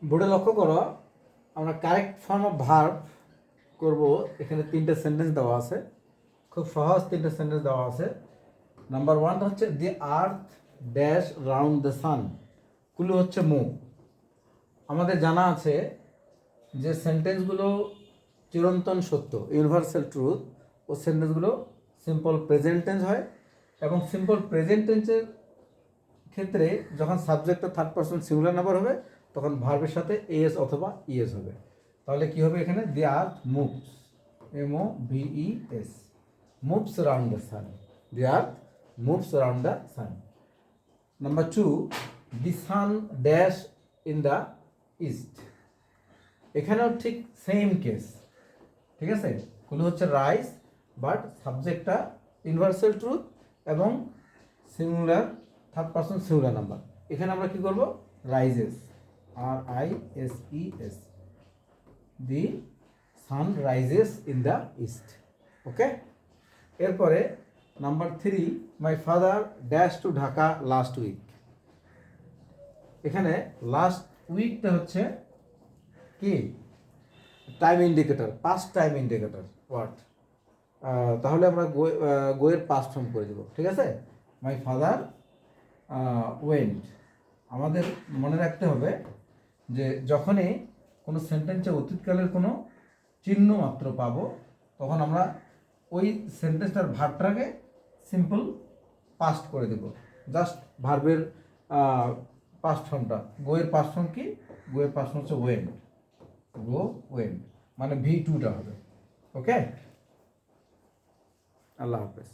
বোর্ডে লক্ষ্য করো, আমরা কারেক্ট ফর্ম অফ ভার্ব করব। এখানে 3টে সেন্টেন্স দেওয়া আছে, খুব সহজ 3টে সেন্টেন্স দেওয়া আছে। নাম্বার 1 হচ্ছে দি আর্থ ড্যাশ রাউন্ড দ্য সান, কুলু হচ্ছে মুভ। আমাদের জানা আছে যে সেন্টেন্সগুলো চিরন্তন সত্য, ইউনিভার্সাল ট্রুথ, ও সেন্টেন্সগুলো সিম্পল প্রেজেন্ট টেন্স হয়। এবং সিম্পল প্রেজেন্ট টেন্সের ক্ষেত্রে যখন সাবজেক্টটা থার্ড পারসন সিঙ্গুলার নাম্বার হবে, তখন ভার্বের সাথে এস অথবা ইএস হবে। তাহলে কি হবে এখানে? The earth moves, MOVES, moves around the sun. The earth moves around the sun. Number 2, the sun dash in the east. এখানেও ঠিক সেম কেস, ঠিক আছে? কোনো হচ্ছে রাইস, বাট সাবজেক্টটা ইউনিভার্সাল ট্রুথ এবং singular third person singular number. এখানে আমরা কি করব? Rises, RISES, the sun rises in the east. Okay, এরপরে number 3, my father dash to Dhaka last week. এখানে লাস্ট উইকটা হচ্ছে কি? Time indicator, past time indicator word. তাহলে আমরা গোয়ের পাস্ট ফর্ম করে দেব, ঠিক আছে? My father went. আমাদের মনে রাখতে হবে যে যখনই কোনো সেন্টেন্সে অতীতকালের কোনো চিহ্ন মাত্র পাবো, তখন আমরা ওই সেন্টেন্সটার ভার্বটাকে সিম্পল পাস্ট করে দেব। জাস্ট ভার্বের পাস্ট ফর্মটা, গোয়ের পাস্ট ফর্ম কি? গোয়ের পাস্ট ফর্ম হচ্ছে ওয়েন্ট, গো ওয়েন্ট, মানে V2টা হবে। ওকে, আল্লাহ হাফেজ।